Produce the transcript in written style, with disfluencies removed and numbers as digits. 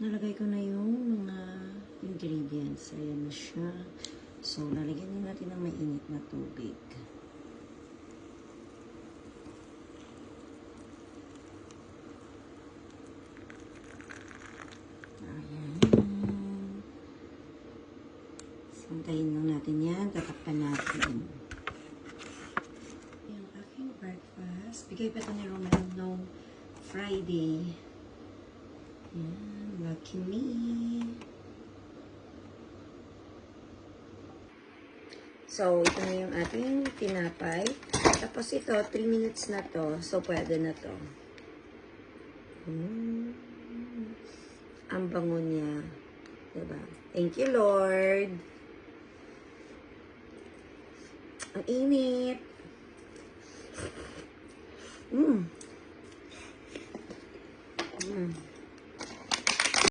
Nalagay ko na yung mga ingredients. Ayan na siya. So, lalagyan din natin ng mainit na tubig. Ayan. Santayin lang natin yan. Tatakpan natin. Yung aking breakfast. Bigay pa ito ni Romel noong Friday. Ayan. Lucky me. So, ito na yung ating tinapay. Tapos ito, 3 minutes na to. So, pwede na to. Ang bango niya. Diba? Thank you, Lord. Ang init.